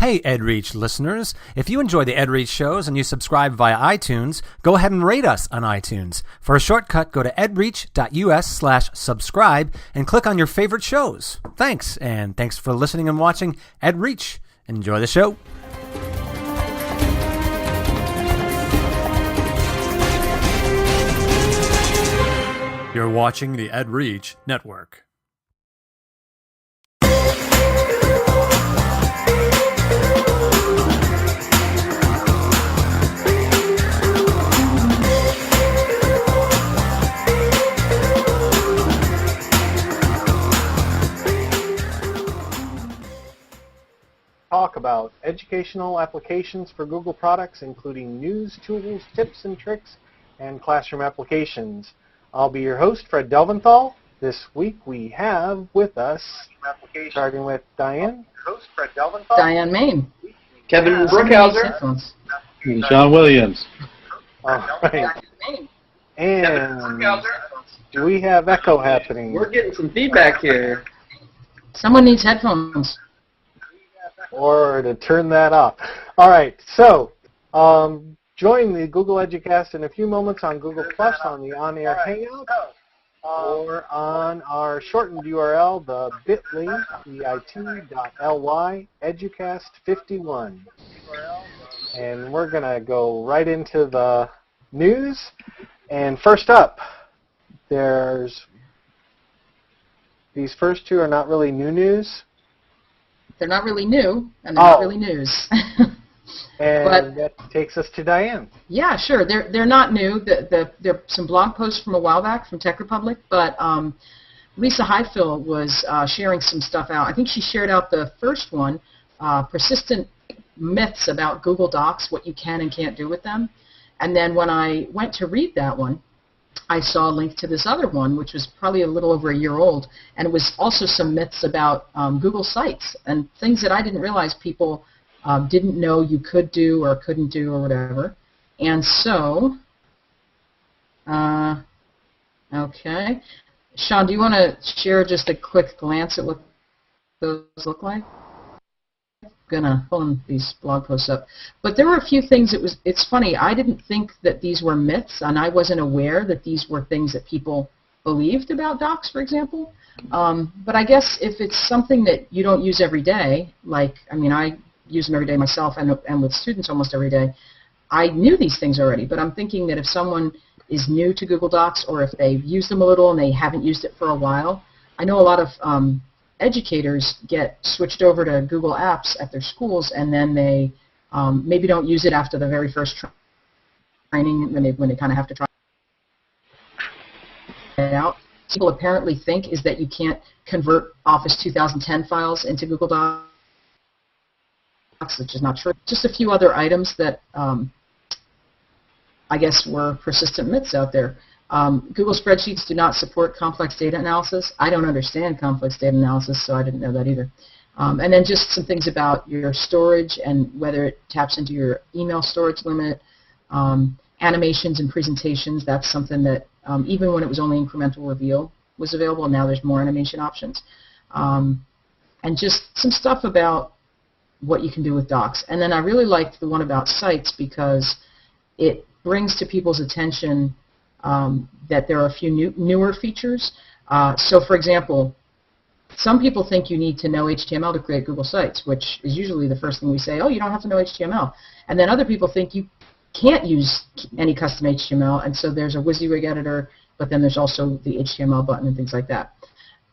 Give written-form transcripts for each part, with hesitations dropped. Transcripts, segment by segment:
Hey, EdReach listeners. If you enjoy the EdReach shows and you subscribe via iTunes, go ahead and rate us on iTunes. For a shortcut, go to edreach.us/subscribe and click on your favorite shows. Thanks, and thanks for listening and watching EdReach. Enjoy the show. You're watching the EdReach Network. Talk about educational applications for Google products, including news, tools, tips and tricks, and classroom applications. I'll be your host, Fred Delventhal. This week we have with us, starting with Diane. Host Fred Delventhal. Diane Main. Kevin Brookhauser. And Sean Williams. All right. And do we have echo happening? We're getting some feedback here. Someone needs headphones. Or to turn that off. All right, so join the Google Educast in a few moments on Google Plus on the on-air Hangout, or on our shortened URL, the bit.ly, bit.ly, Educast51. And we're going to go right into the news. And first up, there's these first two are not really new news. They're not really new, and they're not really news. And but, that takes us to Diane. Yeah, sure. They're not new. There are some blog posts from a while back from Tech Republic, but Lisa Highfill was sharing some stuff out. I think she shared out the first one, persistent myths about Google Docs, what you can and can't do with them. And then when I went to read that one, I saw a link to this other one, which was probably a little over a year old, and it was also some myths about Google Sites and things that I didn't realize people didn't know you could do or couldn't do or whatever. And so, okay. Sean, do you want to share just a quick glance at what those look like? I'm gonna pull these blog posts up, but there were a few things. It's funny. I didn't think that these were myths, and I wasn't aware that these were things that people believed about docs, for example. But I guess if it's something that you don't use every day, like I use them every day myself, and with students almost every day, I knew these things already. But I'm thinking that if someone is new to Google Docs, or if they've used them a little and they haven't used it for a while, I know a lot of educators get switched over to Google Apps at their schools, and then they maybe don't use it after the very first training when they kind of have to try it out. People apparently think is that you can't convert Office 2010 files into Google Docs, which is not true. Just a few other items that I guess were persistent myths out there. Google Spreadsheets do not support complex data analysis. I don't understand complex data analysis, so I didn't know that either. And then just some things about your storage and whether it taps into your email storage limit. Animations and presentations, that's something that even when it was only incremental reveal was available, now there's more animation options. And just some stuff about what you can do with docs. And then I really liked the one about sites because it brings to people's attention that there are a few newer features. So for example, some people think you need to know HTML to create Google Sites, which is usually the first thing we say, oh, you don't have to know HTML. And then other people think you can't use any custom HTML, and so there's a WYSIWYG editor, but then there's also the HTML button and things like that.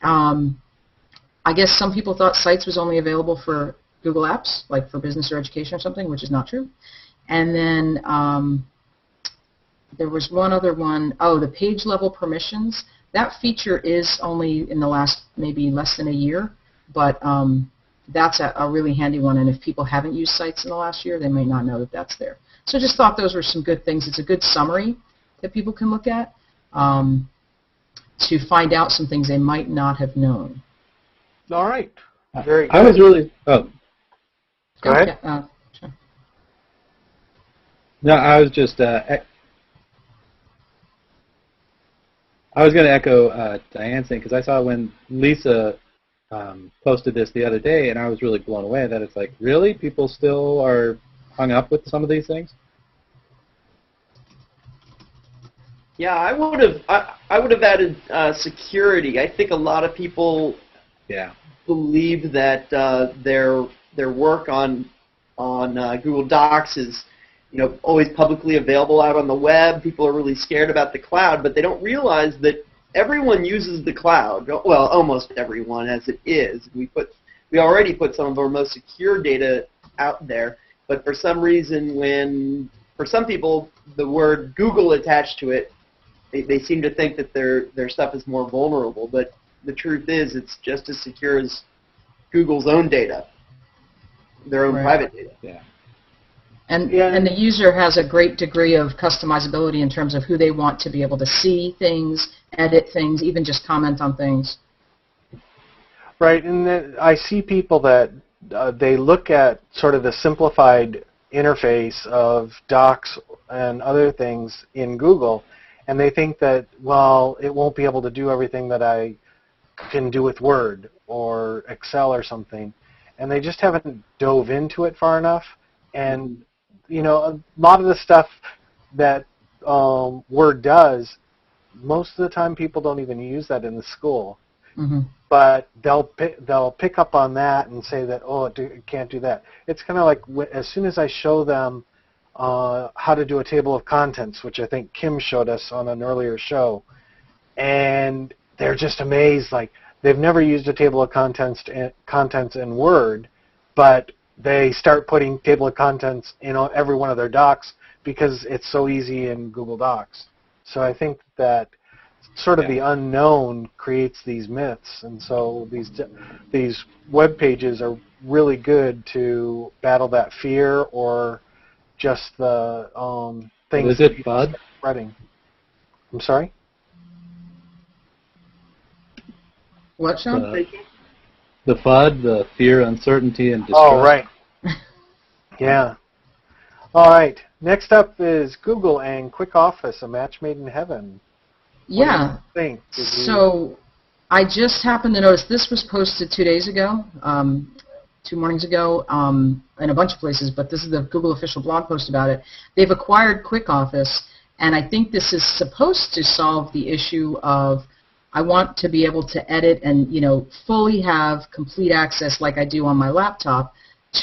I guess some people thought Sites was only available for Google Apps, like for business or education or something, which is not true. And then there was one other one, the page level permissions. That feature is only in the last maybe less than a year, but that's a really handy one, and if people haven't used Sites in the last year, they may not know that that's there. So just thought those were some good things. It's a good summary that people can look at to find out some things they might not have known. All right. Very good. I was really... Oh. Go ahead. Sure. No, I was just... I was going to echo Diane's thing, because I saw when Lisa posted this the other day, and I was really blown away that it's like, really? People still are hung up with some of these things? Yeah, I would have added security. I think a lot of people believe that their work on Google Docs is always publicly available out on the web. People are really scared about the cloud, but they don't realize that everyone uses the cloud. Well, almost everyone, as it is. We already put some of our most secure data out there, but for some reason, for some people the word Google attached to it, they seem to think that their stuff is more vulnerable, but the truth is it's just as secure as Google's own data, their own private data. Yeah. And the user has a great degree of customizability in terms of who they want to be able to see things, edit things, even just comment on things. Right, and then I see people that they look at sort of the simplified interface of Docs and other things in Google, and they think that, well, it won't be able to do everything that I can do with Word or Excel or something, and they just haven't dove into it far enough. And a lot of the stuff that Word does, most of the time people don't even use that in the school. Mm-hmm. But they'll pick up on that and say that, oh, it can't do that. It's kind of like as soon as I show them how to do a table of contents, which I think Kim showed us on an earlier show, and they're just amazed. Like, they've never used a table of contents in Word, but they start putting table of contents in every one of their docs because it's so easy in Google Docs. So I think that sort of the unknown creates these myths, and so these web pages are really good to battle that fear or just the things. Is it FUD? Spreading. I'm sorry? What, Sean? The FUD, the fear, uncertainty, and distrust. Oh, right. Yeah. All right. Next up is Google and Quickoffice, a match made in heaven. Yeah. What do you think? So I just happened to notice this was posted 2 days ago, 2 mornings ago, in a bunch of places, but this is the Google official blog post about it. They've acquired Quickoffice, and I think this is supposed to solve the issue of I want to be able to edit and fully have complete access like I do on my laptop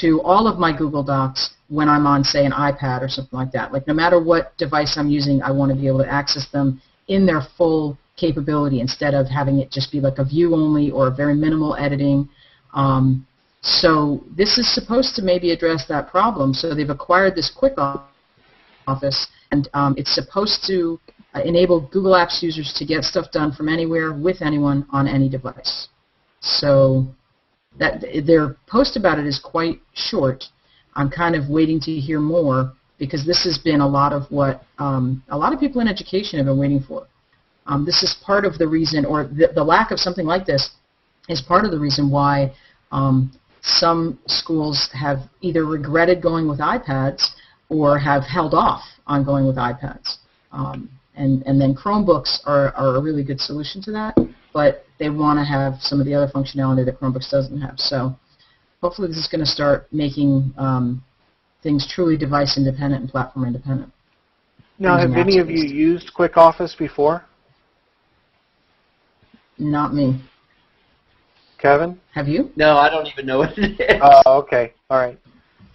to all of my Google Docs when I'm on, say, an iPad or something like that. Like, no matter what device I'm using, I want to be able to access them in their full capability instead of having it just be like a view only or very minimal editing. So this is supposed to maybe address that problem. So they've acquired this Quickoffice, and it's supposed to enable Google Apps users to get stuff done from anywhere with anyone on any device. So that their post about it is quite short. I'm kind of waiting to hear more because this has been a lot of what a lot of people in education have been waiting for. This is part of the reason, or the lack of something like this is part of the reason why some schools have either regretted going with iPads or have held off on going with iPads. And then Chromebooks are a really good solution to that, but they want to have some of the other functionality that Chromebooks doesn't have. So hopefully this is going to start making things truly device independent and platform independent. Now, have any of you used Quickoffice before? Not me. Kevin? Have you? No, I don't even know what it is. Oh, okay. All right.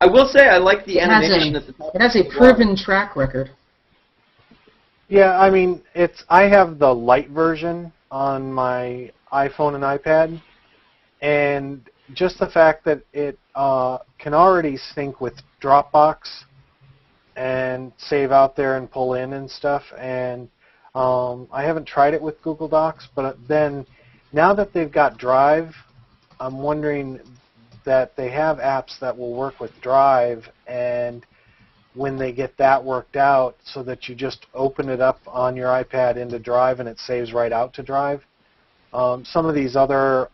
I will say I like the animation at the top. It has a proven track record. Yeah, I mean, I have the light version on my iPhone and iPad, and just the fact that it can already sync with Dropbox and save out there and pull in and stuff, and I haven't tried it with Google Docs, but then now that they've got Drive, I'm wondering that they have apps that will work with Drive, and when they get that worked out so that you just open it up on your iPad into Drive and it saves right out to Drive. Some of these other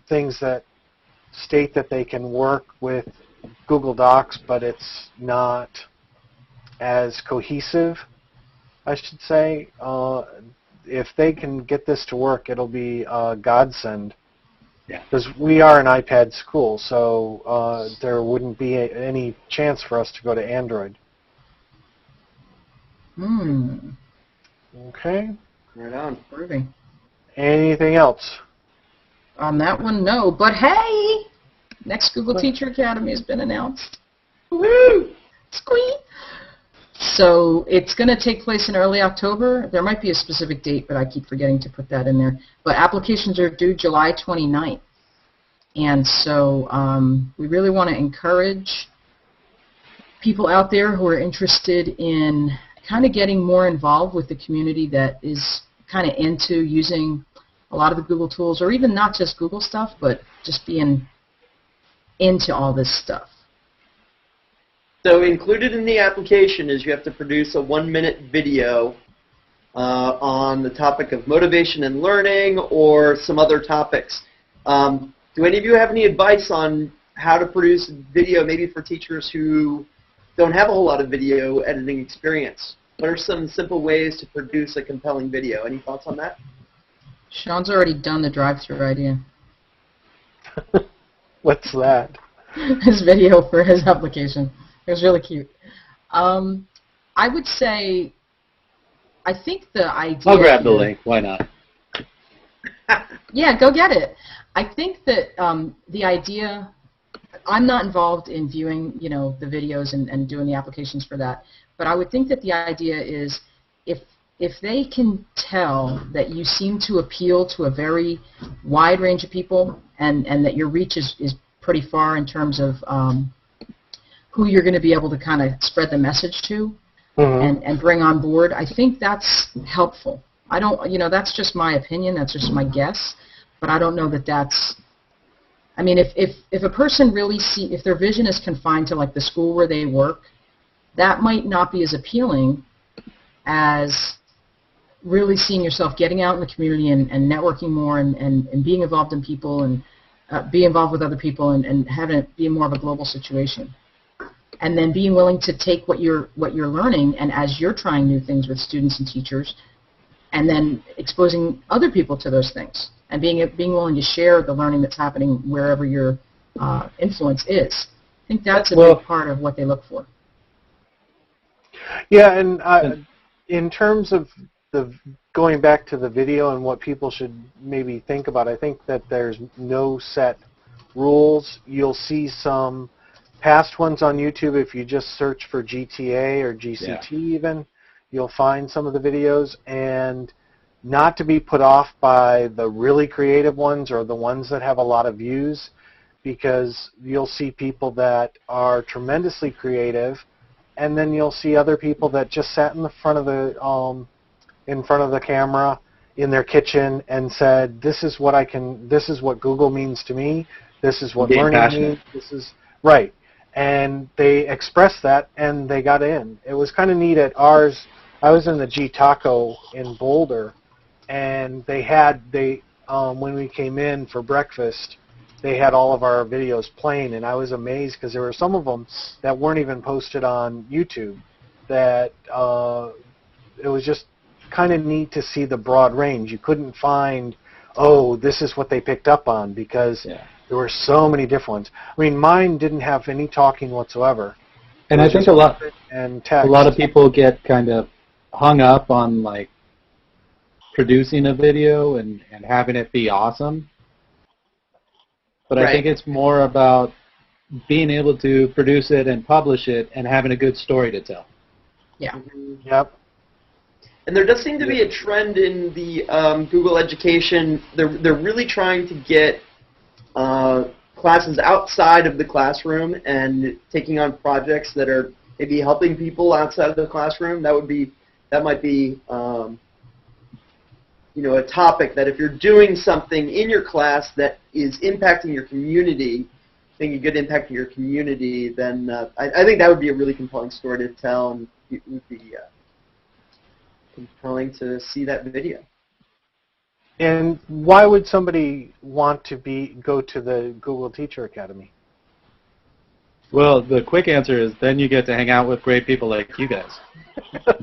things that state that they can work with Google Docs, but it's not as cohesive, I should say. If they can get this to work, it'll be a godsend. Because we are an iPad school, so there wouldn't be any chance for us to go to Android. Okay. Right on. Proving. Anything else? On that one, no. But hey, next Google Teacher Academy has been announced. Woo! Squeak! So it's going to take place in early October. There might be a specific date, but I keep forgetting to put that in there. But applications are due July 29th. And so we really want to encourage people out there who are interested in kind of getting more involved with the community that is kind of into using a lot of the Google tools, or even not just Google stuff, but just being into all this stuff. So included in the application is you have to produce a 1-minute video on the topic of motivation and learning or some other topics. Do any of you have any advice on how to produce video, maybe for teachers who don't have a whole lot of video editing experience? What are some simple ways to produce a compelling video? Any thoughts on that? Sean's already done the drive-thru idea. What's that? His video for his application. It was really cute. I would say, I think the idea... I'll grab the link. Why not? Yeah, go get it. I think that the idea... I'm not involved in viewing, the videos and doing the applications for that, but I would think that the idea is if they can tell that you seem to appeal to a very wide range of people and that your reach is pretty far in terms of who you're going to be able to kind of spread the message to and bring on board, I think that's helpful. I don't, that's just my opinion, that's just my guess, but I don't know that that's... I mean, if a person really if their vision is confined to like the school where they work, that might not be as appealing as really seeing yourself getting out in the community and networking more and being involved in people and be involved with other people and having it be more of a global situation. And then being willing to take what you're learning and as you're trying new things with students and teachers, and then exposing other people to those things. And being willing to share the learning that's happening wherever your influence is. I think that's a big part of what they look for. Yeah, and in terms of going back to the video and what people should maybe think about, I think that there's no set rules. You'll see some past ones on YouTube. If you just search for GTA or GCT even, you'll find some of the videos, and not to be put off by the really creative ones or the ones that have a lot of views, because you'll see people that are tremendously creative, and then you'll see other people that just sat in the front of the camera in their kitchen and said, this is what Google means to me, this is what learning means, this is right. And they expressed that and they got in. It was kind of neat at ours. I was in the G Taco in Boulder, and when we came in for breakfast, they had all of our videos playing, and I was amazed because there were some of them that weren't even posted on YouTube. That it was just kind of neat to see the broad range. You couldn't find, this is what they picked up on, because there were so many different ones. I mean, mine didn't have any talking whatsoever. And I think a lot of people get kind of hung up on like producing a video and having it be awesome. But I think it's more about being able to produce it and publish it and having a good story to tell. Yeah. Yep. And there does seem to be a trend in the Google Education. They're really trying to get classes outside of the classroom and taking on projects that are maybe helping people outside of the classroom. That might be a topic that if you're doing something in your class that is impacting your community, making a good impact in your community, then I think that would be a really compelling story to tell, and it would be compelling to see that video. And why would somebody want to go to the Google Teacher Academy? Well, the quick answer is then you get to hang out with great people like you guys.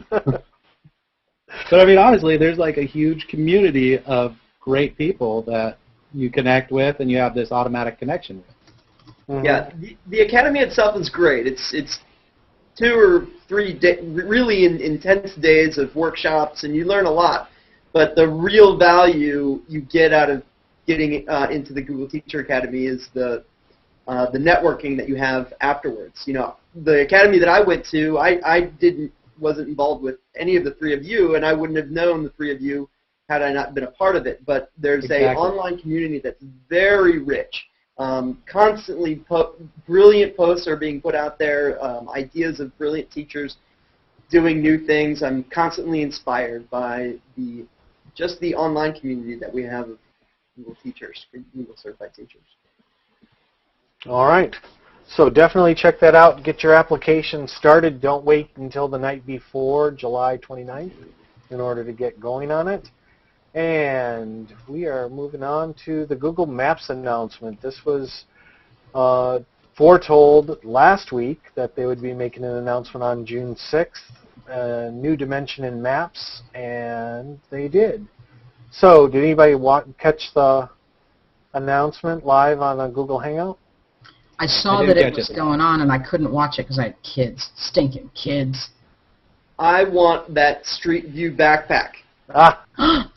But I mean, honestly, there's like a huge community of great people that you connect with and you have this automatic connection with. Mm-hmm. Yeah, the Academy itself is great. It's 2 or 3 really intense days of workshops, and you learn a lot. But the real value you get out of getting into the Google Teacher Academy is the networking that you have afterwards. You know, the academy that I went to, I wasn't involved with any of the 3 of you, and I wouldn't have known the 3 of you had I not been a part of it. But there's Exactly. an online community that's very rich. Constantly brilliant posts are being put out there, ideas of brilliant teachers doing new things. I'm constantly inspired by just the online community that we have of Google teachers, Google certified teachers. All right. So definitely check that out. Get your application started. Don't wait until the night before, July 29th, in order to get going on it. And we are moving on to the Google Maps announcement. This was foretold last week that they would be making an announcement on June 6th, a new dimension in Maps, and they did. So did anybody catch the announcement live on a Google Hangout? I saw that it was going on, and I couldn't watch it because I had kids. Stinking kids. I want that Street View backpack. Ah.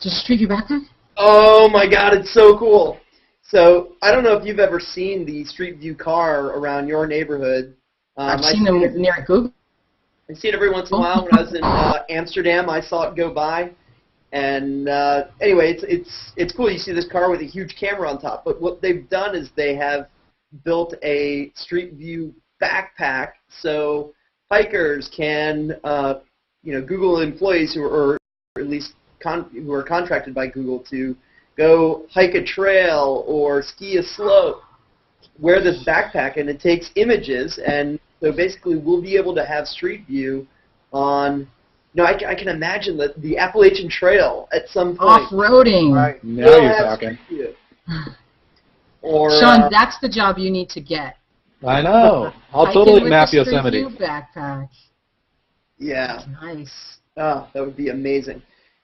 Does Street View backpack? Oh my God, it's so cool. So I don't know if you've ever seen the Street View car around your neighborhood. I've seen them near Google. I see it every once in a while. When I was in Amsterdam, I saw it go by. And anyway, it's cool. You see this car with a huge camera on top. But what they've done is they have built a Street View backpack so hikers can, Google employees who are at least who are contracted by Google to go hike a trail or ski a slope wear this backpack, and it takes images, and so basically we'll be able to have Street View on. I can imagine the Appalachian Trail at some point. Off-roading. Right. Now you're talking. Or Sean, that's the job you need to get. I know. I'll totally map Street Yosemite. View backpack. Yeah. Nice. Oh, that would be amazing.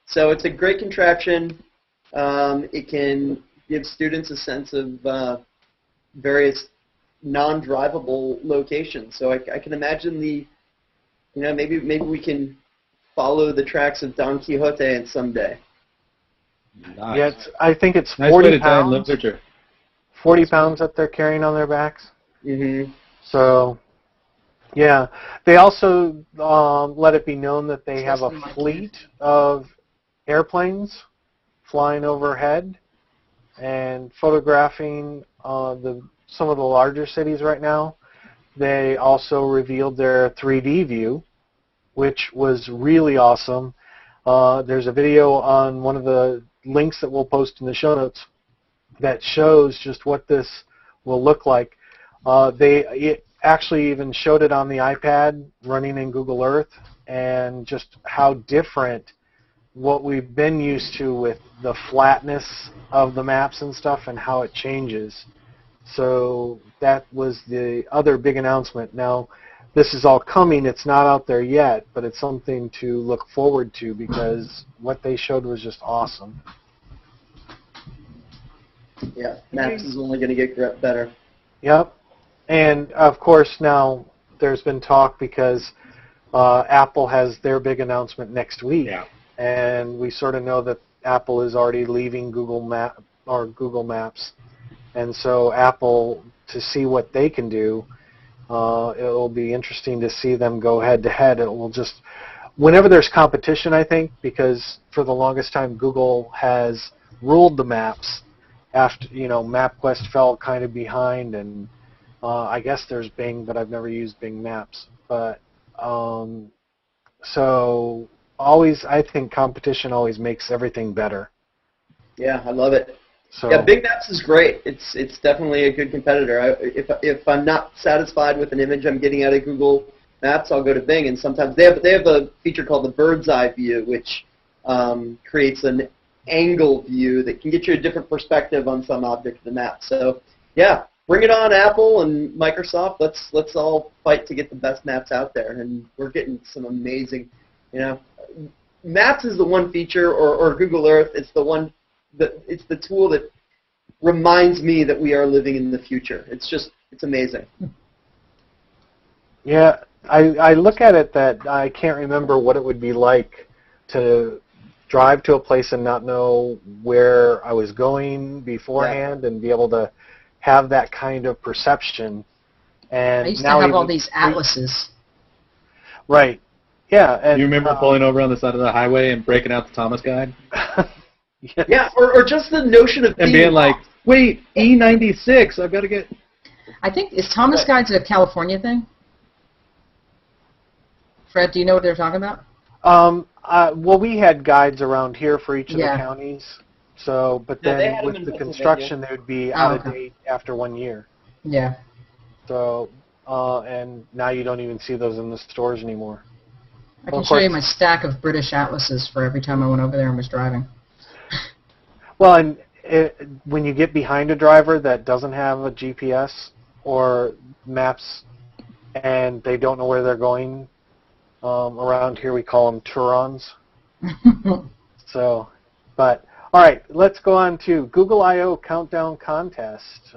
So it's a great contraption. It can give students a sense of various non-drivable locations. So I can imagine maybe we can follow the tracks of Don Quixote someday. Nice. Yeah, I think it's Nice 40 way to tie in pounds. literature. 40 pounds that they're carrying on their backs. Mm-hmm. So, yeah. They also let it be known that they have a Especially my fleet of airplanes flying overhead and photographing some of the larger cities right now. They also revealed their 3D view, which was really awesome. There's a video on one of the links that we'll post in the show notes that shows just what this will look like. It actually even showed it on the iPad running in Google Earth, and just how different what we've been used to with the flatness of the maps and stuff and how it changes. So that was the other big announcement. Now, this is all coming. It's not out there yet, but it's something to look forward to because what they showed was just awesome. Yeah, Maps is only going to get better. Yep. And, of course, now there's been talk because Apple has their big announcement next week. Yeah. And we sort of know that Apple is already leaving Google Maps. And so Apple, to see what they can do, it'll be interesting to see them go head-to-head. It will just, whenever there's competition, I think, because for the longest time Google has ruled the maps. After MapQuest fell kind of behind, and I guess there's Bing, but I've never used Bing Maps. But so always, I think competition always makes everything better. Yeah, I love it. So yeah, Bing Maps is great. It's definitely a good competitor. If I'm not satisfied with an image I'm getting out of Google Maps, I'll go to Bing, and sometimes they have a feature called the bird's eye view, which creates an angle view that can get you a different perspective on some object of the map. So, yeah, bring it on, Apple and Microsoft. Let's all fight to get the best maps out there, and we're getting some amazing. Maps is the one feature, or Google Earth. It's the one. It's the tool that reminds me that we are living in the future. It's amazing. Yeah, I look at it that I can't remember what it would be like to drive to a place and not know where I was going beforehand and be able to have that kind of perception. And I used now to have all these atlases. Right. Yeah. And, you remember pulling over on the side of the highway and breaking out the Thomas Guide? Yes. Yeah, or just the notion of being like, wait, E96, I've got to get... I think, is Thomas Guides a California thing? Fred, do you know what they're talking about? Well, we had guides around here for each of the counties. So, but then with the construction, they would be out of date after 1 year. Yeah. So, and now you don't even see those in the stores anymore. I can show you my stack of British atlases for every time I went over there and was driving. Well, and when you get behind a driver that doesn't have a GPS or maps and they don't know where they're going, around here we call them Turons. So, but, all right, let's go on to Google I/O Countdown Contest.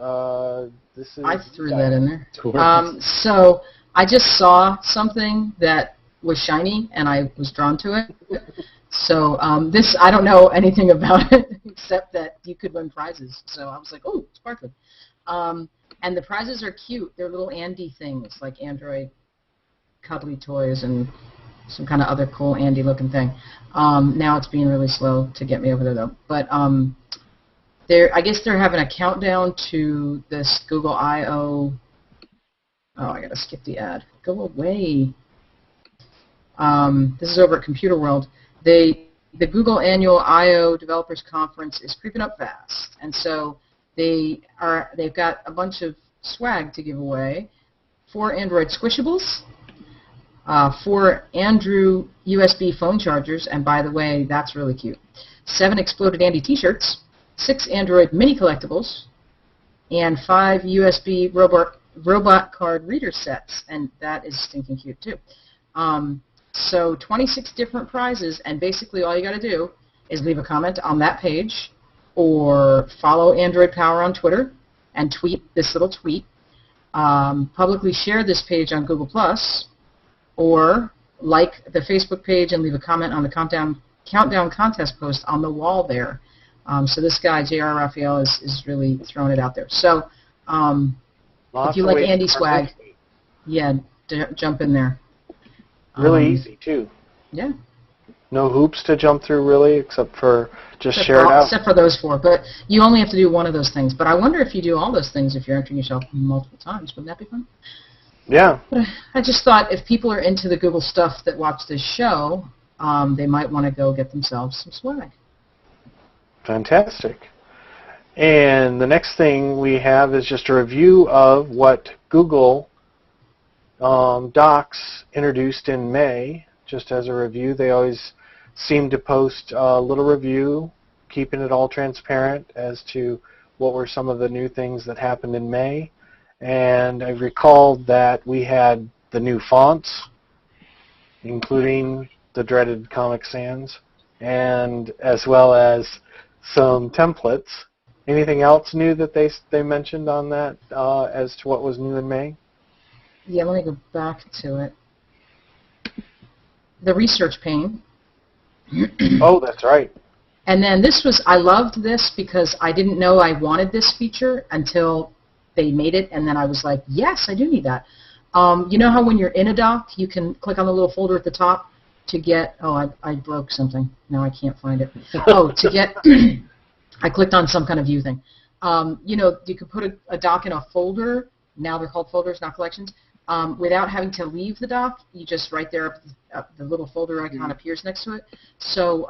This is I threw that in there. So I just saw something that was shiny, and I was drawn to it. So this, I don't know anything about it, except that you could win prizes. So I was like, oh, sparkling. And the prizes are cute. They're little Andy things, like Android cuddly toys and some kind of other cool Andy-looking thing. Now it's being really slow to get me over there, though. But I guess they're having a countdown to this Google I/O. Oh, I gotta skip the ad. Go away. This is over at Computer World. The Google Annual I/O Developers Conference is creeping up fast, and so they've got a bunch of swag to give away. 4 Android Squishables, 4 Andrew USB phone chargers, and by the way, that's really cute. 7 Exploded Andy T-shirts, 6 Android mini collectibles, and 5 USB robot card reader sets, and that is stinking cute too. So 26 different prizes, and basically all you got to do is leave a comment on that page, or follow Android Power on Twitter and tweet this little tweet. Publicly share this page on Google+, or like the Facebook page and leave a comment on the countdown contest post on the wall there. So this guy, J.R. Raphael, is really throwing it out there. So if you like Andy swag, yeah, jump in there. Really easy, too. Yeah. No hoops to jump through, really, except for just share it out. Except for those 4. But you only have to do one of those things. But I wonder if you do all those things if you're entering yourself multiple times. Wouldn't that be fun? Yeah. But I just thought if people are into the Google stuff that watch this show, they might want to go get themselves some swag. Fantastic. And the next thing we have is just a review of what Google Docs introduced in May. Just as a review, they always seem to post a little review, keeping it all transparent as to what were some of the new things that happened in May. And I recalled that we had the new fonts, including the dreaded Comic Sans, and as well as some templates. Anything else new that they mentioned on that as to what was new in May? Yeah, let me go back to it. The research pane. Oh, that's right. And then this was, I loved this because I didn't know I wanted this feature until they made it, and then I was like, yes, I do need that. You know how when you're in a doc, you can click on the little folder at the top to get, oh, I broke something. Now I can't find it. Oh, to get, I clicked on some kind of view thing. You know, you could put a doc in a folder. Now they're called folders, not collections. Without having to leave the doc, you just right there, the little folder icon appears next to it. So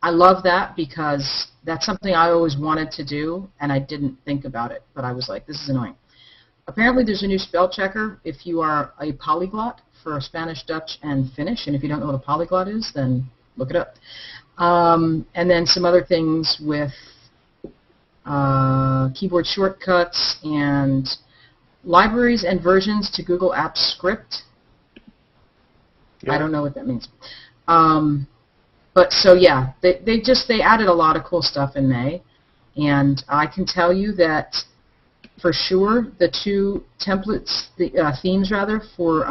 I love that because that's something I always wanted to do, and I didn't think about it. But I was like, this is annoying. Apparently there's a new spell checker if you are a polyglot for Spanish, Dutch, and Finnish. And if you don't know what a polyglot is, then look it up. And then some other things with keyboard shortcuts and libraries and versions to Google Apps Script. Yeah. I don't know what that means. But so yeah, they added a lot of cool stuff in May, And I can tell you that for sure the two templates, the themes rather, for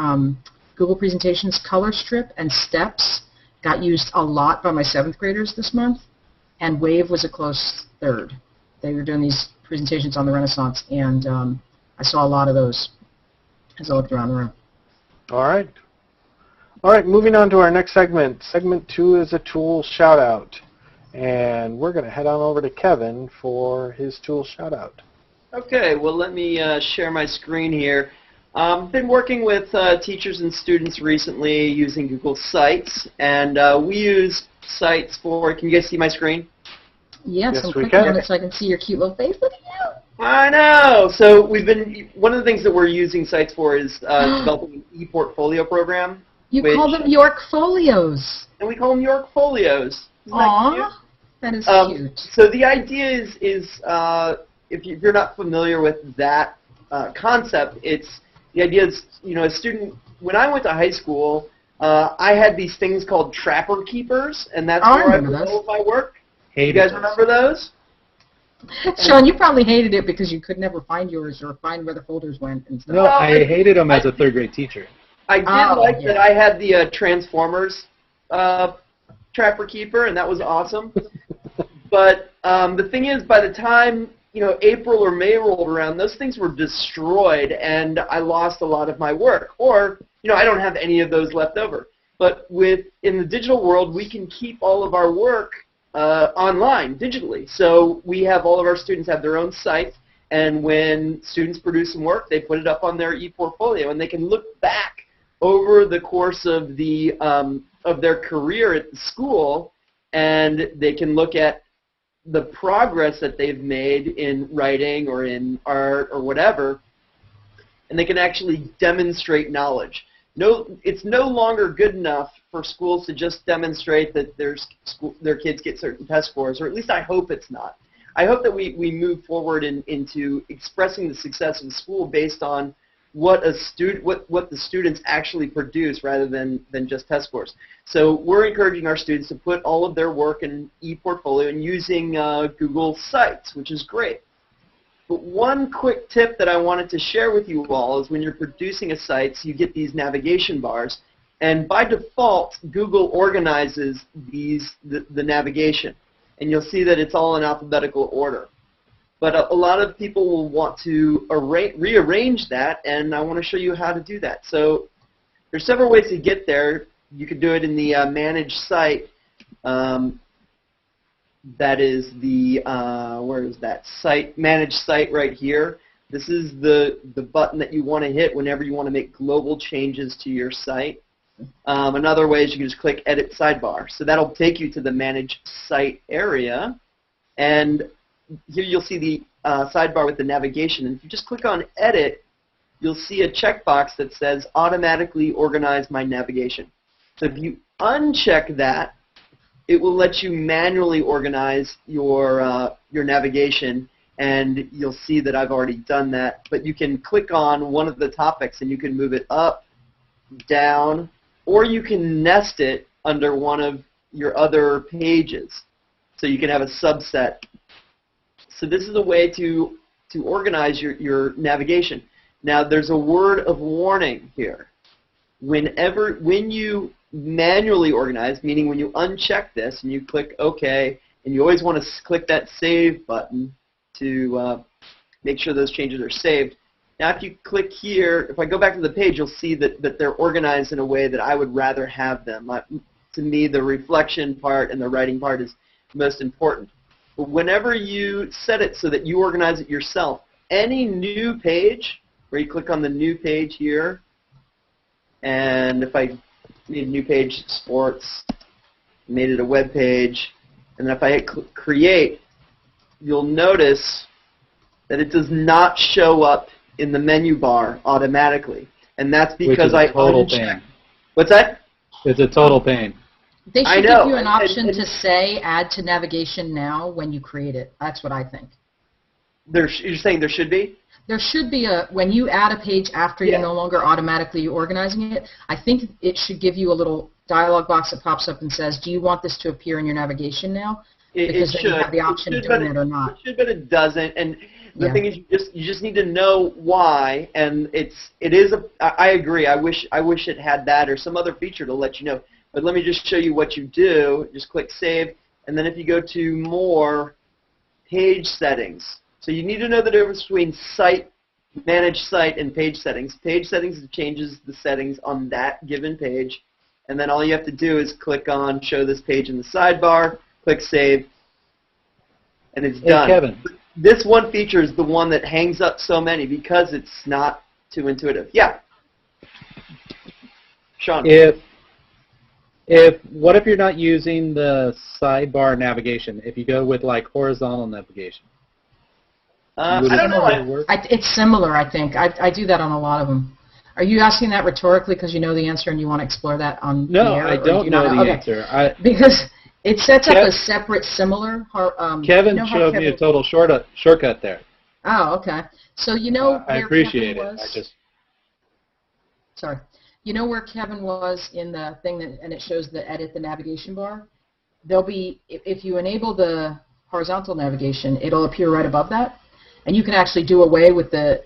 Google Presentations, Color Strip and Steps got used a lot by my 7th graders this month, and Wave was a close third. They were doing these presentations on the Renaissance, and I saw a lot of those as I looked around the room. All right. All right, moving on to our next segment. Segment 2 is a tool shout-out. And we're going to head on over to Kevin for his tool shout-out. Okay, well, let me share my screen here. I've been working with teachers and students recently using Google Sites, and we use Sites for, can you guys see my screen? Yes, I'm clicking on it so I can see your cute little face. Look at you. I know. So one of the things that we're using Sites for is developing an e-portfolio program. You call them York Folios. And we call them York Folios. Aww, that is cute. So the idea is if you're not familiar with that concept, the idea is, a student, when I went to high school, I had these things called trapper keepers, and that's where I put all of my work. You guys remember those? Sean, you probably hated it because you could never find yours or find where the folders went and stuff. No, I hated them as a 3rd grade teacher. I did that I had the Transformers trapper keeper, and that was awesome. But the thing is, by the time April or May rolled around, those things were destroyed, and I lost a lot of my work. Or I don't have any of those left over. But in the digital world, we can keep all of our work online digitally. So we have all of our students have their own sites, and when students produce some work, they put it up on their e-portfolio, and they can look back over the course of their career at the school, and they can look at the progress that they've made in writing or in art or whatever, and they can actually demonstrate knowledge. It's no longer good enough for schools to just demonstrate that their kids get certain test scores, or at least I hope it's not. I hope that we move forward into expressing the success of the school based on what the students actually produce rather than just test scores. So we're encouraging our students to put all of their work in e-portfolio and using Google Sites, which is great. But one quick tip that I wanted to share with you all is when you're producing a site, you get these navigation bars, and by default, Google organizes the navigation, and you'll see that it's all in alphabetical order. But a lot of people will want to rearrange that, and I want to show you how to do that. So there's several ways to get there. You could do it in the Manage Site. That is the, where is that? Manage Site right here. This is the button that you want to hit whenever you want to make global changes to your site. Another way is you can just click Edit Sidebar. So that'll take you to the Manage Site area, and here you'll see the sidebar with the navigation. And if you just click on Edit, you'll see a checkbox that says Automatically Organize My Navigation. So if you uncheck that, it will let you manually organize your navigation, and you'll see that I've already done that. But you can click on one of the topics, and you can move it up, down, or you can nest it under one of your other pages. So you can have a subset. So this is a way to organize your navigation. Now there's a word of warning here. When you manually organize, meaning when you uncheck this and you click OK, and you always want to click that Save button to make sure those changes are saved. Now if you click here, if I go back to the page, you'll see that they're organized in a way that I would rather have them. To me, the reflection part and the writing part is most important. But whenever you set it so that you organize it yourself, any new page, where you click on the new page here, and if I made a new page, sports, made it a web page, and then if I hit create, you'll notice that it does not show up in the menu bar automatically. And that's because I unchecked. What's that? It's a total pain. They should give you an option to say Add to Navigation Now when you create it. That's what I think. You're saying there should be? There should be when you add a page after you're no longer automatically organizing it, I think it should give you a little dialog box that pops up and says, do you want this to appear in your navigation now? Because then you have the option of doing it or not. It should, but it doesn't. And the thing is, you just need to know why. And I agree. I wish it had that or some other feature to let you know. But let me just show you what you do. Just click Save, and then if you go to More, Page Settings. So you need to know the difference between Manage Site and Page Settings. Page Settings changes the settings on that given page. And then all you have to do is click on Show this page in the sidebar, click Save, and it's done. Kevin. This one feature is the one that hangs up so many because it's not too intuitive. Yeah. Sean. What if you're not using the sidebar navigation? If you go with like horizontal navigation? I don't know. It's similar, I think. I do that on a lot of them. Are you asking that rhetorically because you know the answer and you want to explore that on the air? No, I don't know the answer. Because it sets up a separate similar... Kevin showed me a total shortcut there. Oh, okay. So you know I appreciate it. Sorry. You know where Kevin was in the thing, and it shows the edit the navigation bar? There'll be, if you enable the horizontal navigation, it'll appear right above that. And you can actually do away with the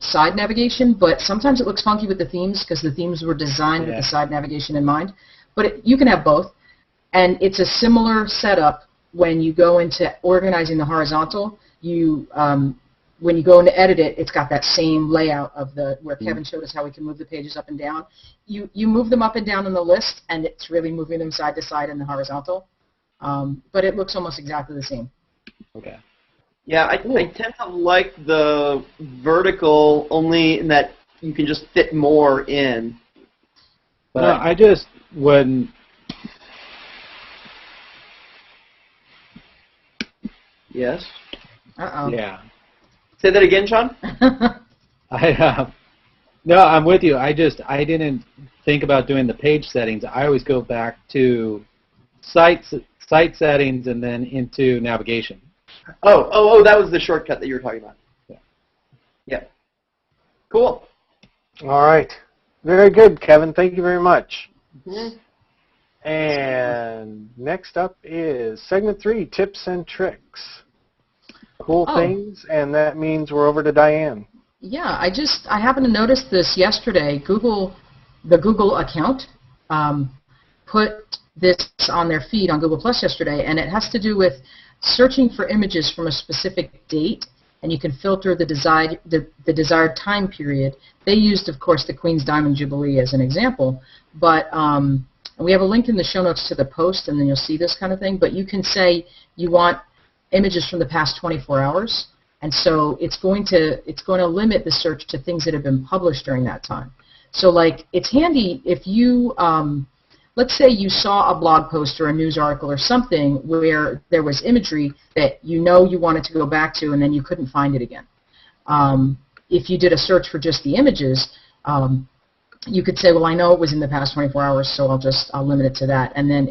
side navigation, but sometimes it looks funky with the themes because the themes were designed with the side navigation in mind. But you can have both. And it's a similar setup when you go into organizing the horizontal. When you go into edit it, it's got that same layout of where Kevin showed us how we can move the pages up and down. You move them up and down in the list, and it's really moving them side to side in the horizontal. But it looks almost exactly the same. Okay. Yeah, I tend to like the vertical only in that you can just fit more in. But no, I just wouldn't. Yes. Uh-oh. Yeah. Say that again, Sean. No, I'm with you. I didn't think about doing the page settings. I always go back to site settings and then into navigation. Oh, that was the shortcut that you were talking about. Yeah. Cool. All right. Very good, Kevin. Thank you very much. Mm-hmm. And next up is segment 3, tips and tricks. Cool things, and that means we're over to Diane. Yeah, I happened to notice this yesterday. The Google account put this on their feed on Google Plus yesterday, and it has to do with searching for images from a specific date, and you can filter the desired time period. They used, of course, the Queen's Diamond Jubilee as an example, but we have a link in the show notes to the post, and then you'll see this kind of thing. But you can say you want images from the past 24 hours, and so it's going to limit the search to things that have been published during that time. So, like, it's handy if you let's say you saw a blog post or a news article or something where there was imagery that you wanted to go back to and then you couldn't find it again. If you did a search for just the images, you could say, well, I know it was in the past 24 hours, so I'll limit it to that, and then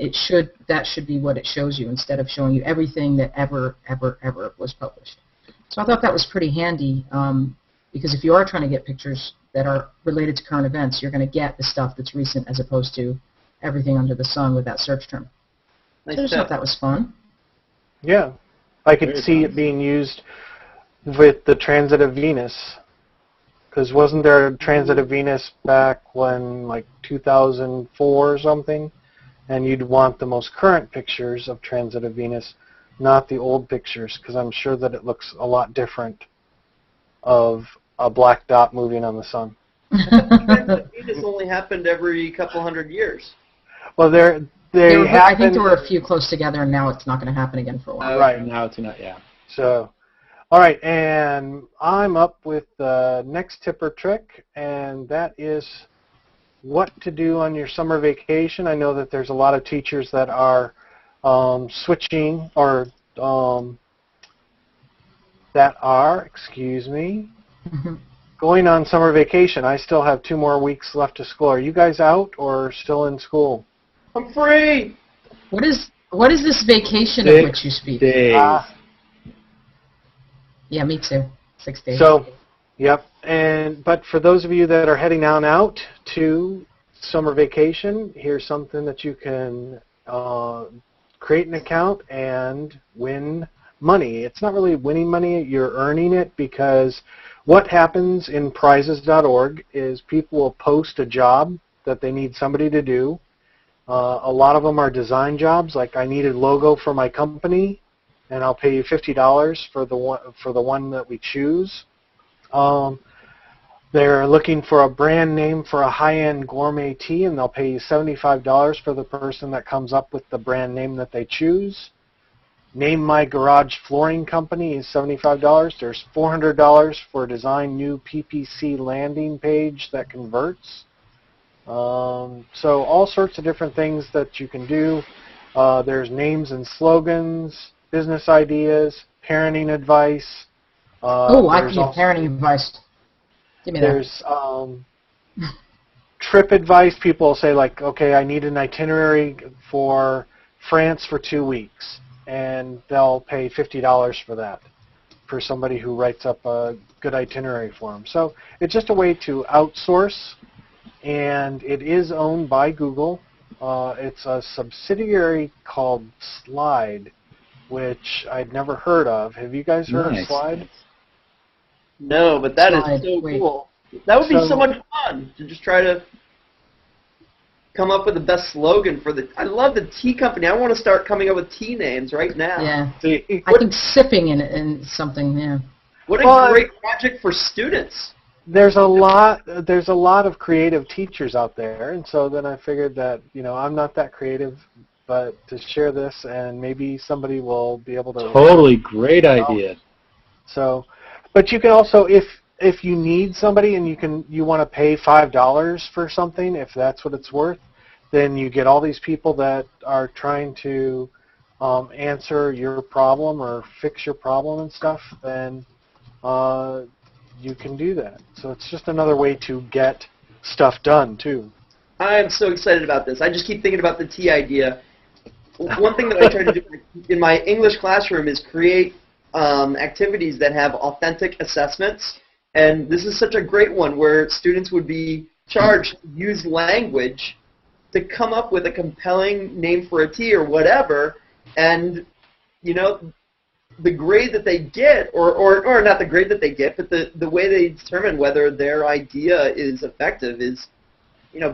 that should be what it shows you instead of showing you everything that ever was published. So I thought that was pretty handy because if you are trying to get pictures that are related to current events, you're going to get the stuff that's recent as opposed to everything under the sun with that search term. So I just thought that was fun. Yeah. I could see it being used with the transit of Venus. Because wasn't there a transit of Venus back when, like, 2004 or something? And you'd want the most current pictures of transit of Venus, not the old pictures, because I'm sure that it looks a lot different of a black dot moving on the sun. Transit of Venus only happened every couple hundred years. Well, I think there were a few close together, and now it's not going to happen again for a while. Right. Now it's not, yeah. So, all right, and I'm up with the next tip or trick, and that is what to do on your summer vacation. I know that there's a lot of teachers that are switching or going on summer vacation. I still have 2 more weeks left to school. Are you guys out or still in school? I'm free. What is this vacation of which you speak? Days. Yeah, me too. 6 days. So, yep. But for those of you that are heading on out to summer vacation, here's something that you can create an account and win money. It's not really winning money, you're earning it, because what happens in Prizes.org is people will post a job that they need somebody to do. A lot of them are design jobs, like I need a logo for my company, and I'll pay you $50 for the one that we choose. They're looking for a brand name for a high-end gourmet tea, and they'll pay you $75 for the person that comes up with the brand name that they choose. Name My Garage Flooring Company is $75. There's $400 for design new PPC landing page that converts. So all sorts of different things that you can do. There's names and slogans, business ideas, parenting advice. I can give parenting advice. Give me that. There's trip advice. People will say, like, okay, I need an itinerary for France for 2 weeks, and they'll pay $50 for that, for somebody who writes up a good itinerary for them. So it's just a way to outsource, and it is owned by Google. It's a subsidiary called Slide, which I'd never heard of. Have you guys heard of Slide? No, but that is so cool. That would be so much fun to just try to come up with the best slogan for the... I love the tea company. I want to start coming up with tea names right now. Yeah. I think sipping in something, yeah. What a great project for students. There's a lot of creative teachers out there, and so then I figured that, I'm not that creative, but to share this, and maybe somebody will be able to... Totally great idea. So, but you can also, if you need somebody and you want to pay $5 for something, if that's what it's worth, then you get all these people that are trying to answer your problem or fix your problem and stuff, then you can do that. So it's just another way to get stuff done, too. I am so excited about this. I just keep thinking about the tea idea. One thing that I try to do in my English classroom is create activities that have authentic assessments. And this is such a great one where students would be charged to use language to come up with a compelling name for a tea or whatever. And, the grade that they get, or not the grade that they get, but the way they determine whether their idea is effective is,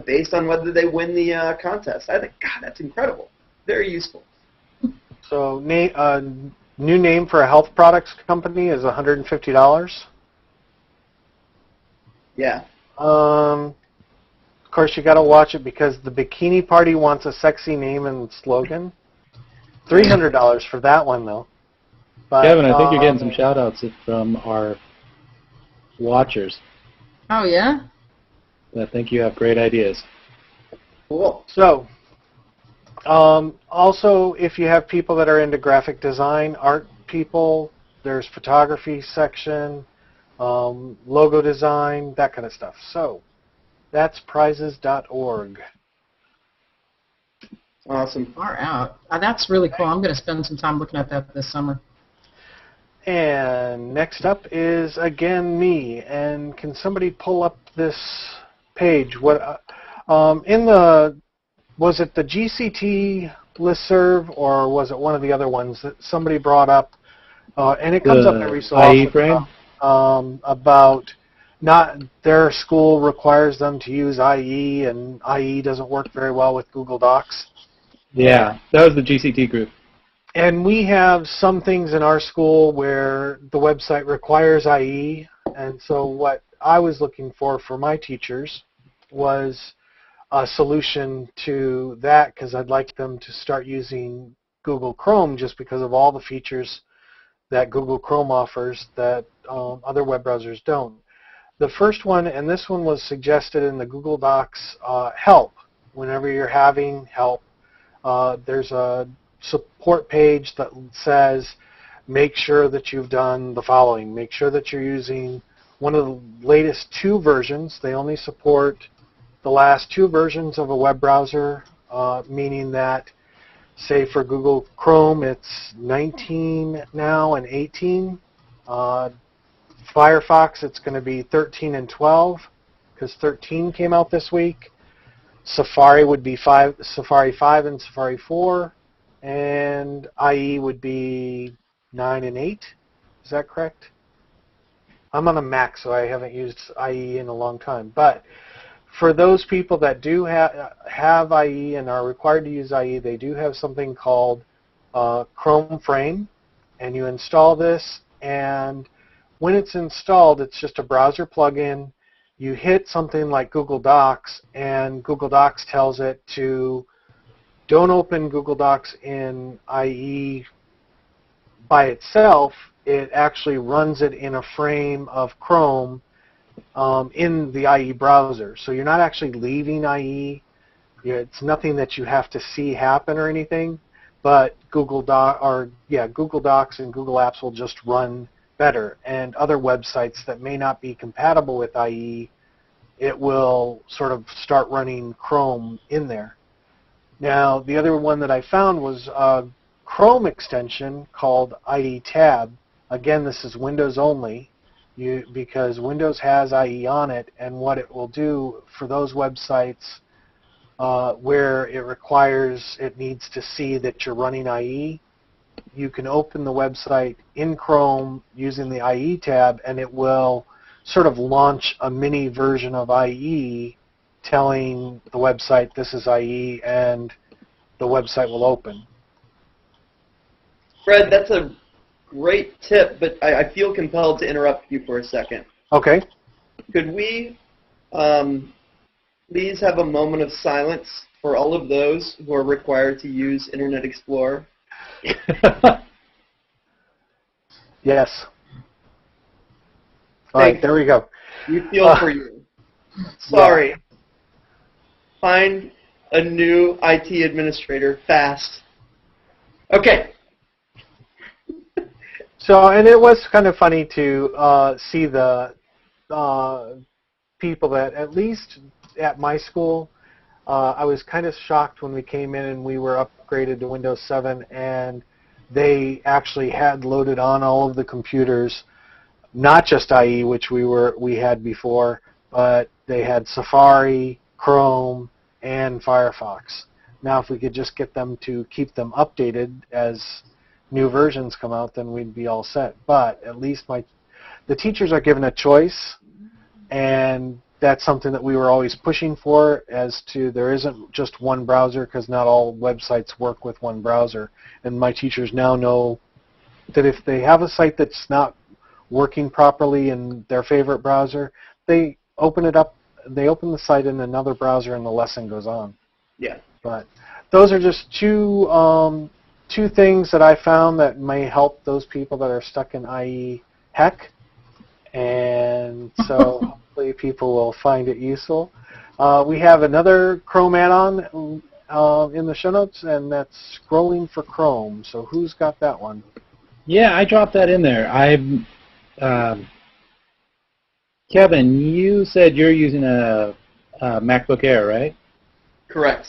based on whether they win the contest. I think, God, that's incredible. Very useful. So new name for a health products company is $150. Yeah. Of course, you got to watch it because the Bikini Party wants a sexy name and slogan. $300 for that one, though. But, Kevin, I think you're getting some shout-outs from our watchers. Oh, yeah? I think you have great ideas. Cool. So, also, if you have people that are into graphic design, art people, there's photography section, logo design, that kind of stuff. So, that's prizes.org. Awesome. Far out. That's really cool. I'm going to spend some time looking at that this summer. And next up is, again, me. And can somebody pull up this page? What was it the GCT listserv, or was it one of the other ones that somebody brought up? And it comes up every so often about not their school requires them to use IE, and IE doesn't work very well with Google Docs. Yeah, that was the GCT group. And we have some things in our school where the website requires IE, and so what I was looking for my teachers was a solution to that, because I'd like them to start using Google Chrome just because of all the features that Google Chrome offers that other web browsers don't. The first one, and this one was suggested in the Google Docs help. Whenever you're having help, there's a support page that says, make sure that you've done the following. Make sure that you're using one of the latest 2 versions. They only support the last 2 versions of a web browser, meaning that, say for Google Chrome, it's 19 now and 18. Firefox, it's going to be 13 and 12, because 13 came out this week. Safari would be Safari 5 and Safari 4. and IE would be 9 and 8. Is that correct? I'm on a Mac, so I haven't used IE in a long time. But for those people that do have IE and are required to use IE, they do have something called Chrome Frame, and you install this, and when it's installed, it's just a browser plugin. You hit something like Google Docs, and Google Docs tells it to don't open Google Docs in IE by itself. It actually runs it in a frame of Chrome in the IE browser. So you're not actually leaving IE. It's nothing that you have to see happen or anything, but Google Docs and Google Apps will just run better. And other websites that may not be compatible with IE, it will sort of start running Chrome in there. Now, the other one that I found was a Chrome extension called IE Tab. Again, this is Windows only because Windows has IE on it, and what it will do for those websites where it needs to see that you're running IE, you can open the website in Chrome using the IE tab, and it will sort of launch a mini version of IE telling the website this is IE, and the website will open. Fred, that's a great tip, but I feel compelled to interrupt you for a second. Okay. Could we please have a moment of silence for all of those who are required to use Internet Explorer? Yes. All right, there we go. We feel for you. Sorry. Yeah. Find a new IT administrator fast. Okay. So, and it was kind of funny to see the people that, at least at my school, I was kind of shocked when we came in and we were upgraded to Windows 7, and they actually had loaded on all of the computers, not just IE, which we had before, but they had Safari, Chrome, and Firefox. Now, if we could just get them to keep them updated as new versions come out, then we'd be all set. But at least the teachers are given a choice, and that's something that we were always pushing for, as to there isn't just one browser, because not all websites work with one browser. And my teachers now know that if they have a site that's not working properly in their favorite browser, they open the site in another browser, and the lesson goes on. Yeah. But those are just two things that I found that may help those people that are stuck in IE heck, and so hopefully people will find it useful. We have another Chrome add-on in the show notes, and that's scrolling for Chrome. So who's got that one? Yeah, I dropped that in there. Kevin, you said you're using a MacBook Air, right? Correct.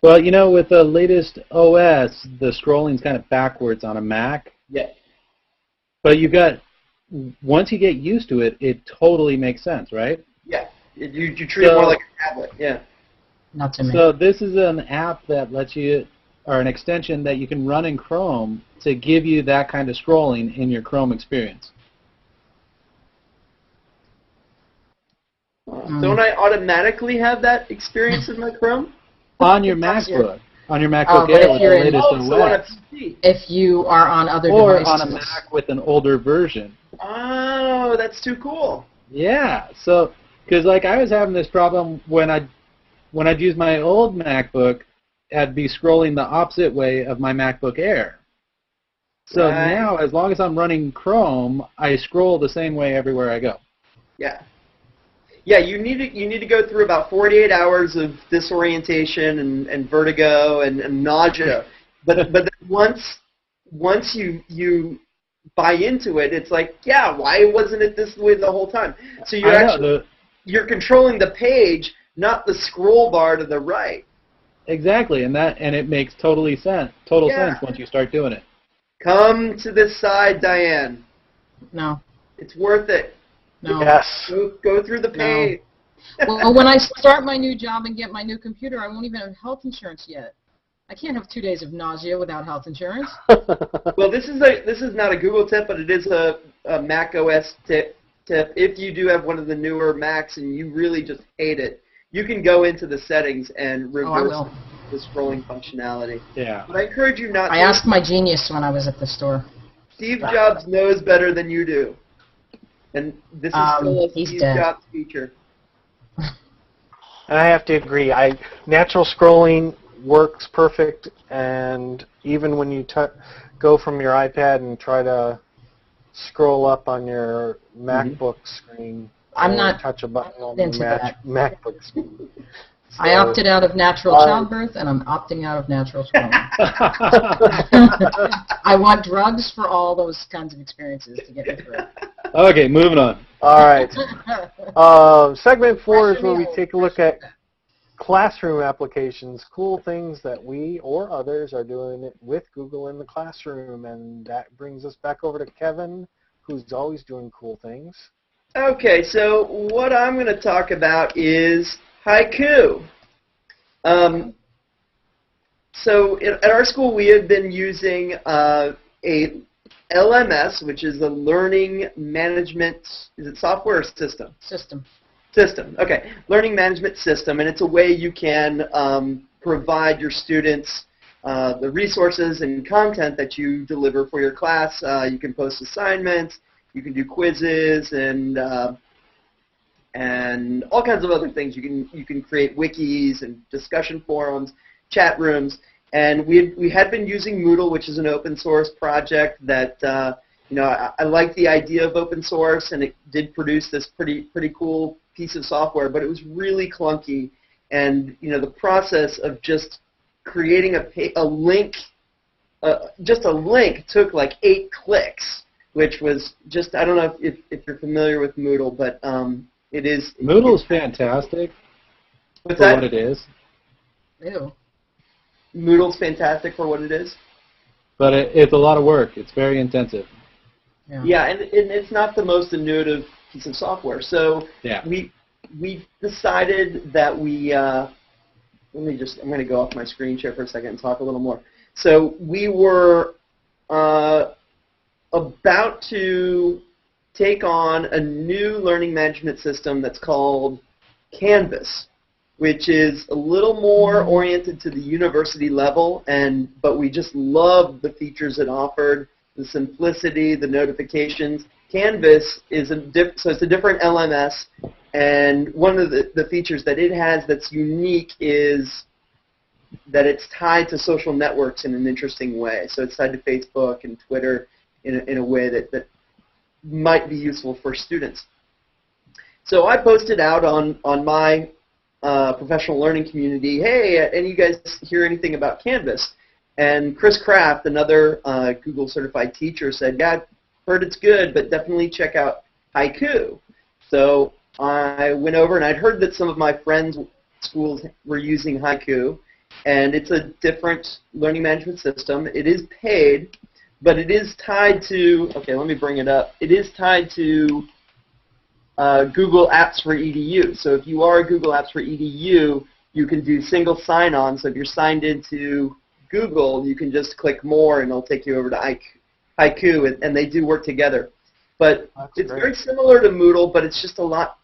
Well, you know, with the latest OS, the scrolling's kind of backwards on a Mac. Yeah. But once you get used to it, it totally makes sense, right? Yeah. You treat it more like a tablet, yeah. Not to me. So this is an app that lets you, or an extension that you can run in Chrome to give you that kind of scrolling in your Chrome experience. Don't I automatically have that experience in my Chrome? On your MacBook. On your MacBook Air with the latest OS. If you are on other or devices. on a Mac with an older version. Oh, that's too cool. Yeah, so, because like I was having this problem when I'd use my old MacBook, I'd be scrolling the opposite way of my MacBook Air. So now, as long as I'm running Chrome, I scroll the same way everywhere I go. Yeah. Yeah, you need to go through about 48 hours of disorientation and vertigo and nausea. But then once you buy into it, it's like, yeah, why wasn't it this way the whole time? So you're controlling the page, not the scroll bar to the right. Exactly, and it makes total sense once you start doing it. Come to this side, Diane. No. It's worth it. No. Yes. Go through the page. No. Well, when I start my new job and get my new computer, I won't even have health insurance yet. I can't have 2 days of nausea without health insurance. Well, this is not a Google tip, but it is a Mac OS tip. If you do have one of the newer Macs and you really just hate it, you can go into the settings and reverse the scrolling functionality. Yeah. But I encourage you not to. I asked my genius when I was at the store. Steve Jobs knows better than you do. And this is still a Steve Jobs feature. And I have to agree. Natural scrolling works perfect, and even when you go from your iPad and try to scroll up on your MacBook screen, I'm not touch a button on into the that. MacBook screen. So, I opted out of natural childbirth, and I'm opting out of natural scrolling. I want drugs for all those kinds of experiences to get me through. Okay, moving on. All right. Segment 4 is where we take a look at classroom applications, cool things that we or others are doing with Google in the classroom. And that brings us back over to Kevin, who's always doing cool things. Okay, so what I'm going to talk about is Haiku. So at our school, we have been using a LMS, which is a learning management, is it software or system? System, okay. Learning management system, and it's a way you can provide your students the resources and content that you deliver for your class. You can post assignments, you can do quizzes, and all kinds of other things. You can create wikis and discussion forums, chat rooms, and we had been using Moodle, which is an open source project that I like the idea of open source, and it did produce this pretty cool piece of software, but it was really clunky, and the process of just creating a link, just a link took like 8 clicks, which was just, I don't know if you're familiar with Moodle, but it is. Moodle is fantastic. What's for that? what it is. Ew. Moodle's fantastic for what it is. But it's a lot of work. It's very intensive. Yeah, and it's not the most intuitive piece of software. So we decided that I'm going to go off my screen share for a second and talk a little more. So we were about to take on a new learning management system that's called Canvas, which is a little more oriented to the university level, but we just loved the features it offered, the simplicity, the notifications. Canvas is so it's a different LMS, and one of the features that it has that's unique is that it's tied to social networks in an interesting way. So it's tied to Facebook and Twitter in a way that might be useful for students. So I posted out on my professional learning community, hey, any you guys hear anything about Canvas? And Chris Kraft, another Google certified teacher, said, yeah, heard it's good, but definitely check out Haiku. So I went over, and I'd heard that some of my friends' schools were using Haiku, and it's a different learning management system. It is paid, but it is tied to, okay, let me bring it up. It is tied to Google Apps for EDU. So if you are a Google Apps for EDU, you can do single sign-on. So if you're signed into Google, you can just click more, and it'll take you over to Haiku, and they do work together. But it's very similar to Moodle, but it's just a lot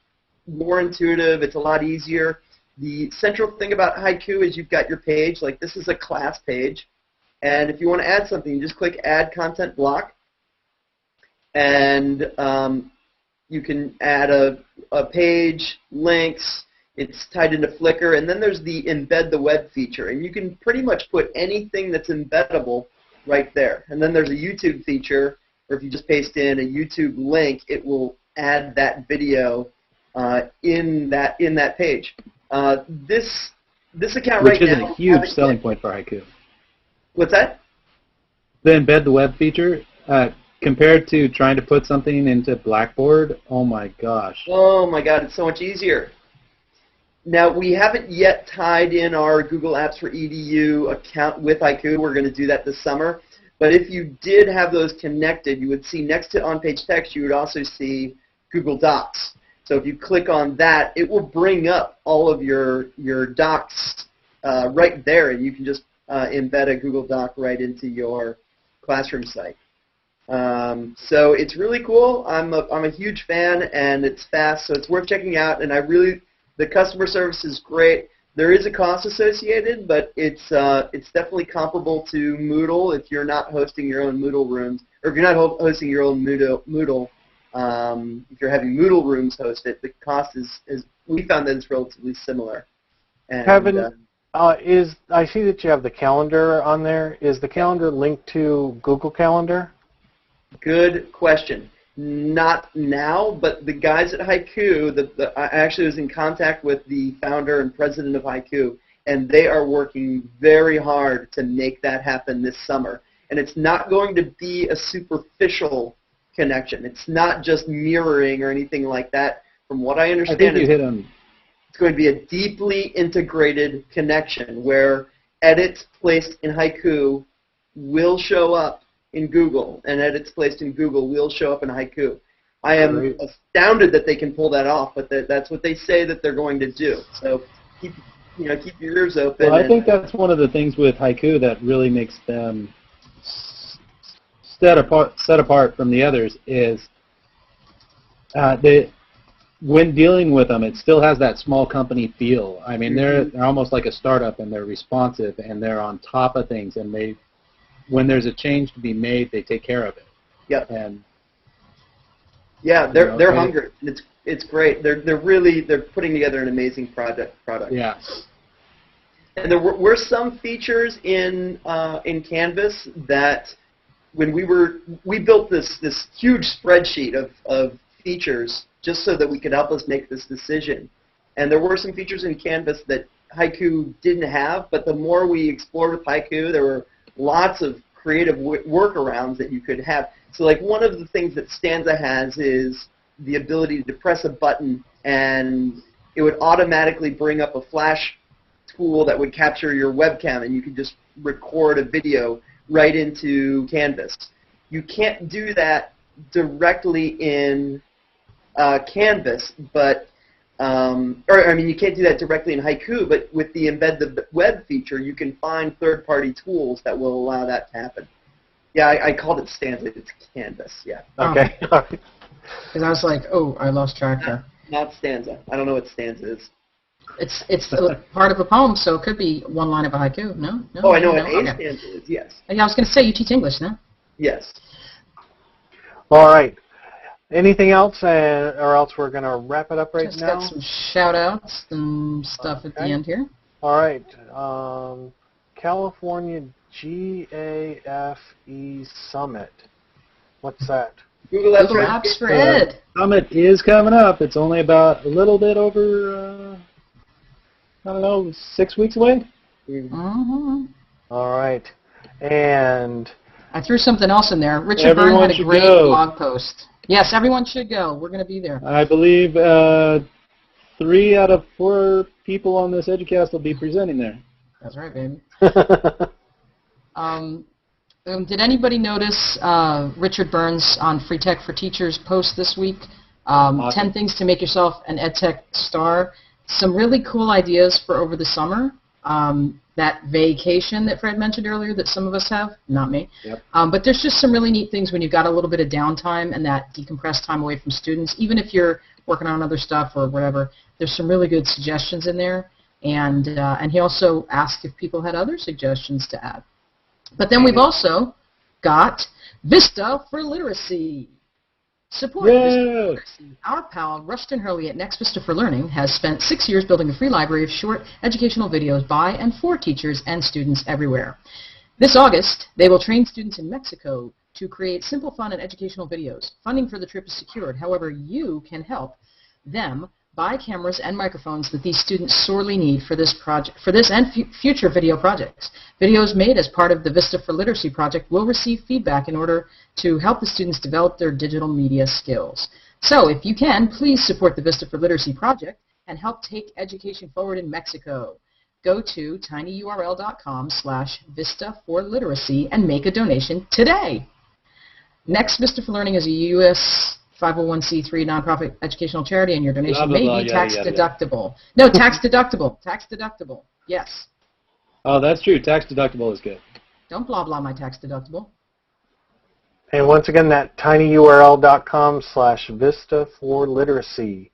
more intuitive. It's a lot easier. The central thing about Haiku is you've got your page. Like, this is a class page. And if you want to add something, you just click Add Content Block. And you can add a page, links. It's tied into Flickr. And then there's the Embed the Web feature. And you can pretty much put anything that's embeddable right there. And then there's a YouTube feature, or if you just paste in a YouTube link, it will add that video in that page. This account right now, which is a huge selling point for Haiku. What's that? The Embed the Web feature, compared to trying to put something into Blackboard, oh my gosh. Oh my God, it's so much easier. Now, we haven't yet tied in our Google Apps for EDU account with Haiku. We're going to do that this summer. But if you did have those connected, you would see next to on-page text, you would also see Google Docs. So if you click on that, it will bring up all of your docs right there, and you can just embed a Google Doc right into your classroom site. So it's really cool. I'm a huge fan, and it's fast, so it's worth checking out. And the customer service is great. There is a cost associated, but it's definitely comparable to Moodle if you're not hosting your own Moodle rooms, or if you're not hosting your own Moodle. If you're having Moodle rooms hosted, the cost is we found that it's relatively similar. And, Kevin, I see that you have the calendar on there. Is the calendar linked to Google Calendar? Good question. Not now, but the guys at Haiku, I actually was in contact with the founder and president of Haiku, and they are working very hard to make that happen this summer. And it's not going to be a superficial connection. It's not just mirroring or anything like that. From what I understand, I think you hit on. It's going to be a deeply integrated connection where edits placed in Haiku will show up in Google, and edits placed in Google will show up in Haiku. I am astounded that they can pull that off, but that's what they say that they're going to do. So keep your ears open. Well, I think that's one of the things with Haiku that really makes them set apart from the others is when dealing with them, it still has that small company feel. I mean, they're almost like a startup, and they're responsive, and they're on top of things, and when there's a change to be made, they take care of it. Yep. And yeah, they're hungry. It's great. They're putting together an amazing product. Yeah. And there were some features in Canvas that when we built this huge spreadsheet of features just so that we could help us make this decision. And there were some features in Canvas that Haiku didn't have, but the more we explored with Haiku, there were lots of creative workarounds that you could have. So like one of the things that Stanza has is the ability to press a button and it would automatically bring up a flash tool that would capture your webcam, and you could just record a video right into Canvas. You can't do that directly in Canvas, but you can't do that directly in Haiku, but with the embed the web feature, you can find third-party tools that will allow that to happen. Yeah, I called it Stanza. It's Canvas, yeah. Okay. Because I was like, oh, I lost track there. Not Stanza. I don't know what Stanza is. It's part of a poem, so it could be one line of a haiku. No? Oh, I know what a stanza is, yes. Yeah, I was going to say, you teach English, no? Yes. All right. Anything else, or else we're going to wrap it up now? Just got some shout-outs and stuff at the end here. All right. California GAFE Summit. What's that? Google Apps for Ed. Summit is coming up. It's only about a little bit over, 6 weeks away. Mm-hmm. All right. And I threw something else in there. Richard Byrne had a great blog post. Yes, everyone should go. We're going to be there. I believe 3 out of 4 people on this Educast will be presenting there. That's right, baby. Did anybody notice Richard Byrne's on Free Tech for Teachers post this week? Awesome. 10 things to make yourself an EdTech star. Some really cool ideas for over the summer. That vacation that Fred mentioned earlier that some of us have, not me. Yep. But there's just some really neat things when you've got a little bit of downtime and that decompressed time away from students. Even if you're working on other stuff or whatever, there's some really good suggestions in there. And he also asked if people had other suggestions to add. But then we've also got Vista for Literacy. Support Vista for Literacy. Our pal Rustin Hurley at Next Vista for Learning has spent 6 years building a free library of short educational videos by and for teachers and students everywhere. This August, they will train students in Mexico to create simple, fun, and educational videos. Funding for the trip is secured. However, you can help them buy cameras and microphones that these students sorely need for this project, and future video projects. Videos made as part of the Vista for Literacy project will receive feedback in order to help the students develop their digital media skills. So, if you can, please support the Vista for Literacy project and help take education forward in Mexico. Go to tinyurl.com/Vista for Literacy and make a donation today. Next Vista for Learning is a U.S. 501c3 nonprofit educational charity, and your donation may be tax deductible. No, tax deductible. Tax deductible. Yes. Oh, that's true. Tax deductible is good. Don't blah blah my tax deductible. And once again, that tinyurl.com/Vista for Literacy.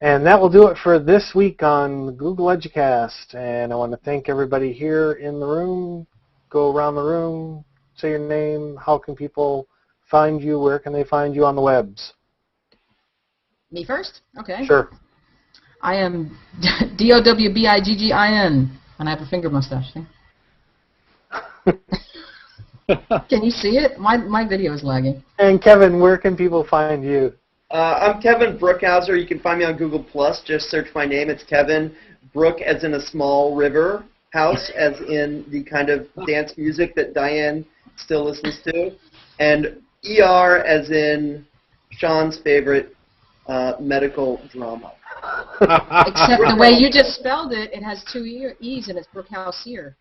And that will do it for this week on Google Educast. And I want to thank everybody here in the room. Go around the room, say your name. How can people find you? Where can they find you on the webs? Me first? Okay. Sure. I am DOWBIGGIN, and I have a finger mustache. See? Can you see it? My video is lagging. And Kevin, where can people find you? I'm Kevin Brookhauser. You can find me on Google+. Just search my name. It's Kevin Brook, as in a small river, house, as in the kind of dance music that Diane still listens to, and ER, as in Sean's favorite medical drama. Except the way you just spelled it, it has two E's, and it's Brookhauser.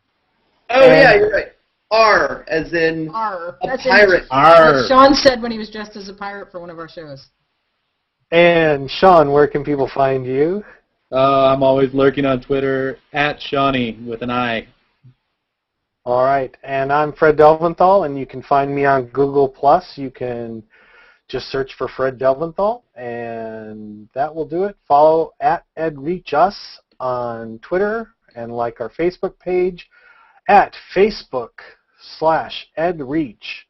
Oh, yeah, you're right. R, as in R. a pirate. What Sean said when he was dressed as a pirate for one of our shows. And Sean, where can people find you? I'm always lurking on Twitter, @Shawnee with an I. All right. And I'm Fred Delventhal, and you can find me on Google+. You can just search for Fred Delventhal, and that will do it. Follow @EdReachUs on Twitter, and like our Facebook page at Facebook/EdReach.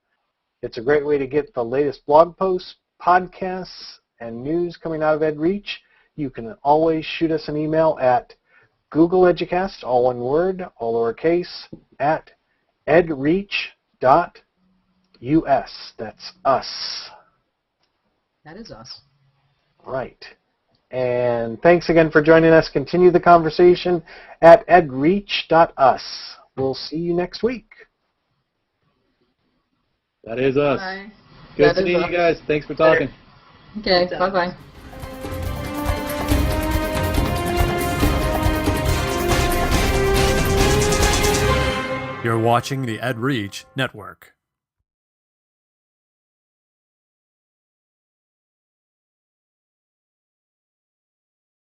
It's a great way to get the latest blog posts, podcasts, and news coming out of EdReach. You can always shoot us an email at googleeducast, all one word, all lowercase, at edreach.us. That's us. That is us. Right. And thanks again for joining us. Continue the conversation at edreach.us. We'll see you next week. That is us. Bye. Good seeing you guys. Thanks for talking. Okay, bye-bye. You're watching the EdReach Network.